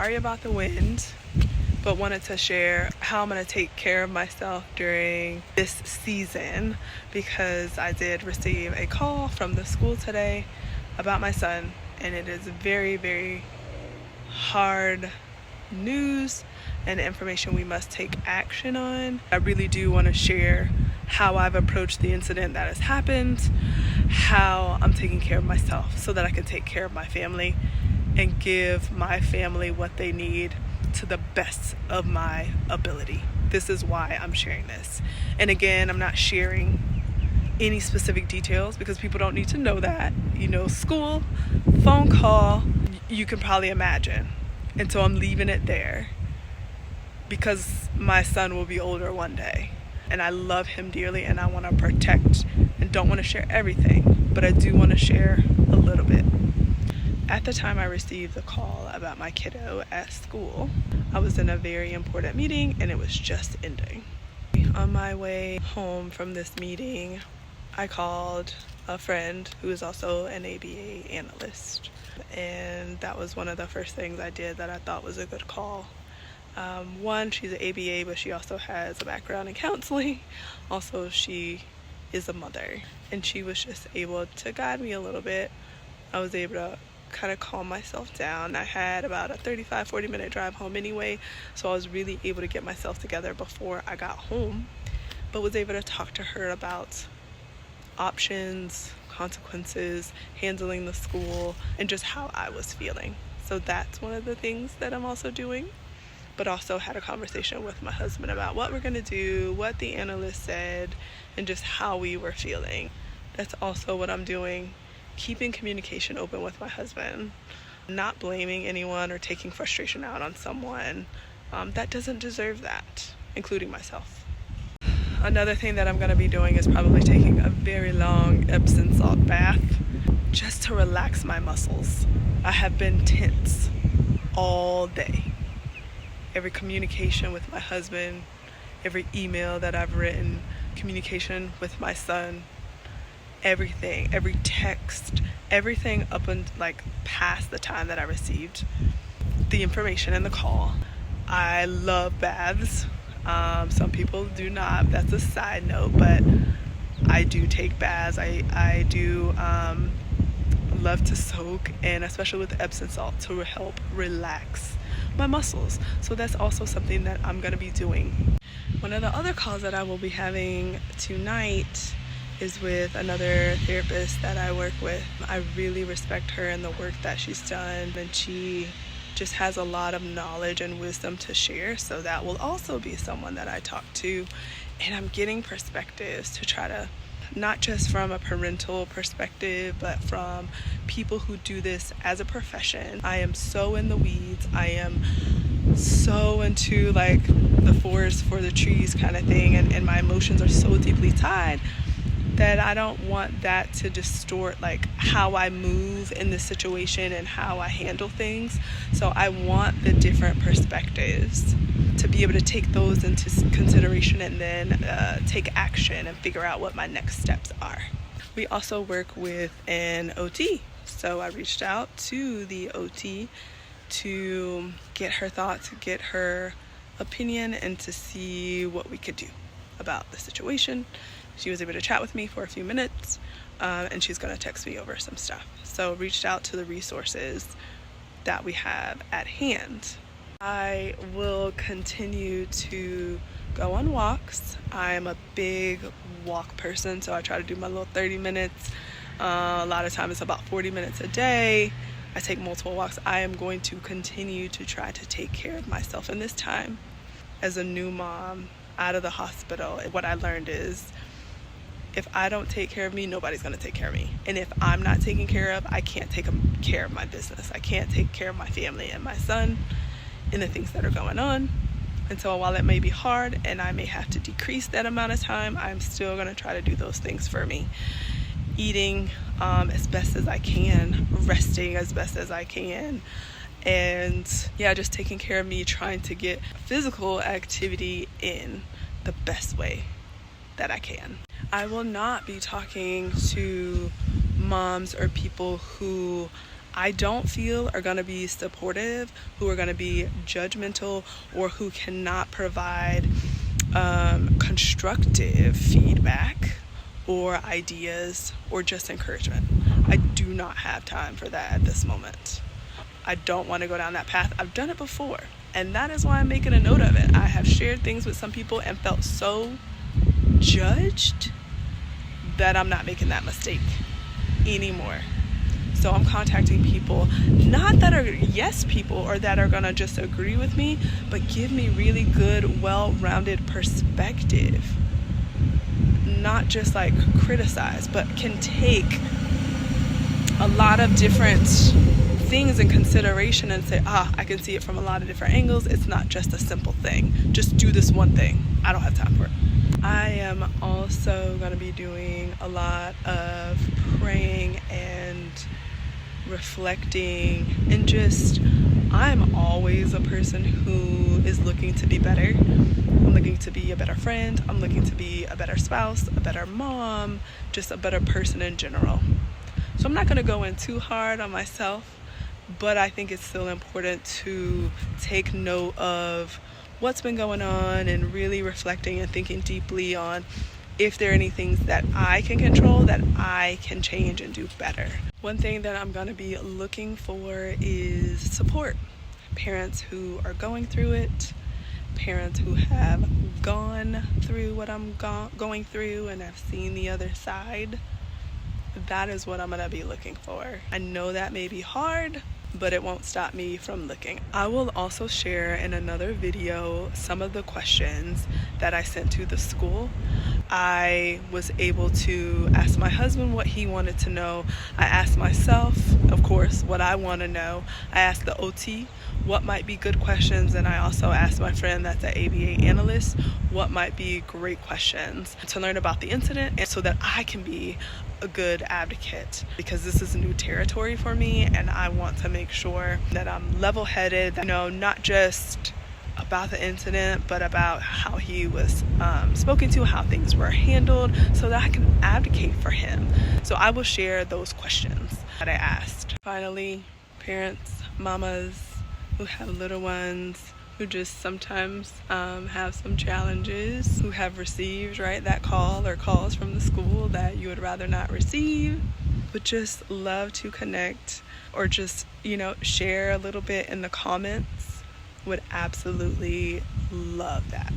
sorry about the wind, but wanted to share how I'm going to take care of myself during this season, because I did receive a call from the school today about my son, and it is very, very hard news and information we must take action on. I really do want to share how I've approached the incident that has happened, how I'm taking care of myself so that I can take care of my family and give my family what they need to the best of my ability. This is why I'm sharing this. And again, I'm not sharing any specific details because people don't need to know that. You know, school, phone call, you can probably imagine. And so I'm leaving it there because my son will be older one day. And I love him dearly and I want to protect and don't want to share everything, but I do want to share a little bit. At the time I received the call about my kiddo at school, I was in a very important meeting and it was just ending. On my way home from this meeting, I called a friend who is also an ABA analyst. And that was one of the first things I did that I thought was a good call. One, she's an ABA, but she also has a background in counseling. Also, she is a mother, and she was just able to guide me a little bit. I was able to kind of calm myself down. I had about a 35-40 minute drive home anyway, so I was really able to get myself together before I got home, but was able to talk to her about options, consequences, handling the school, and just how I was feeling. So that's one of the things that I'm also doing. But also had a conversation with my husband about what we're going to do, what the analyst said, and just how we were feeling. That's also what I'm doing, keeping communication open with my husband, not blaming anyone or taking frustration out on someone that doesn't deserve that, including myself. Another thing that I'm going to be doing is probably taking a very long Epsom salt bath just to relax my muscles. I have been tense all day. Every communication with my husband, every email that I've written, communication with my son, everything, every text, everything up and past the time that I received the information and the call. I love baths. Some people do not. That's a side note, but I do take baths. I do love to soak, and especially with Epsom salt to help relax my muscles. So that's also something that I'm going to be doing. One of the other calls that I will be having tonight is with another therapist that I work with. I really respect her and the work that she's done, and she just has a lot of knowledge and wisdom to share. So that will also be someone that I talk to, and I'm getting perspectives to try to, not just from a parental perspective, but from people who do this as a profession. I am so in the weeds. I am so into the forest for the trees kind of thing, and my emotions are so deeply tied that I don't want that to distort how I move in this situation and how I handle things. So I want the different perspectives to be able to take those into consideration and then take action and figure out what my next steps are. We also work with an OT. So I reached out to the OT to get her thoughts, get her opinion, and to see what we could do about the situation. She was able to chat with me for a few minutes, and she's going to text me over some stuff. So reached out to the resources that we have at hand. I will continue to go on walks. I'm a big walk person, so I try to do my little 30 minutes. A lot of times it's about 40 minutes a day. I take multiple walks. I am going to continue to try to take care of myself in this time. As a new mom out of the hospital, what I learned is if I don't take care of me, nobody's going to take care of me. And if I'm not taken care of, I can't take care of my business. I can't take care of my family and my son and the things that are going on. And so while it may be hard and I may have to decrease that amount of time, I'm still going to try to do those things for me. Eating as best as I can, resting as best as I can, and just taking care of me, trying to get physical activity in the best way that I can. I will not be talking to moms or people who I don't feel are going to be supportive, who are going to be judgmental, or who cannot provide constructive feedback or ideas or just encouragement. I do not have time for that at this moment. I don't want to go down that path. I've done it before, and that is why I'm making a note of it. I have shared things with some people and felt so judged that I'm not making that mistake anymore. So I'm contacting people, not that are yes people or that are gonna just agree with me, but give me really good, well-rounded perspective. Not just like criticize, but can take a lot of different things in consideration and say, I can see it from a lot of different angles. It's not just a simple thing. Just do this one thing. I don't have time for it. I am also going to be doing a lot of praying and reflecting, and just, I'm always a person who is looking to be better. I'm looking to be a better friend. I'm looking to be a better spouse, a better mom, just a better person in general. So I'm not going to go in too hard on myself, but I think it's still important to take note of what's been going on and really reflecting and thinking deeply on if there are any things that I can control that I can change and do better. One thing that I'm going to be looking for is support. Parents who are going through it, parents who have gone through what I'm going through and have seen the other side. That is what I'm going to be looking for. I know that may be hard, but it won't stop me from looking. I will also share in another video some of the questions that I sent to the school. I was able to ask my husband what he wanted to know. I asked myself, of course, what I want to know. I asked the OT what might be good questions, and I also asked my friend that's an ABA analyst what might be great questions to learn about the incident, and so that I can be a good advocate, because this is new territory for me and I want to make sure that I'm level-headed, not just about the incident, but about how he was spoken to, how things were handled, so that I can advocate for him. So I will share those questions that I asked. Finally, parents, mamas who have little ones, who just sometimes have some challenges, who have received that call or calls from the school that you would rather not receive, but just love to connect or just share a little bit in the comments. Would absolutely love that.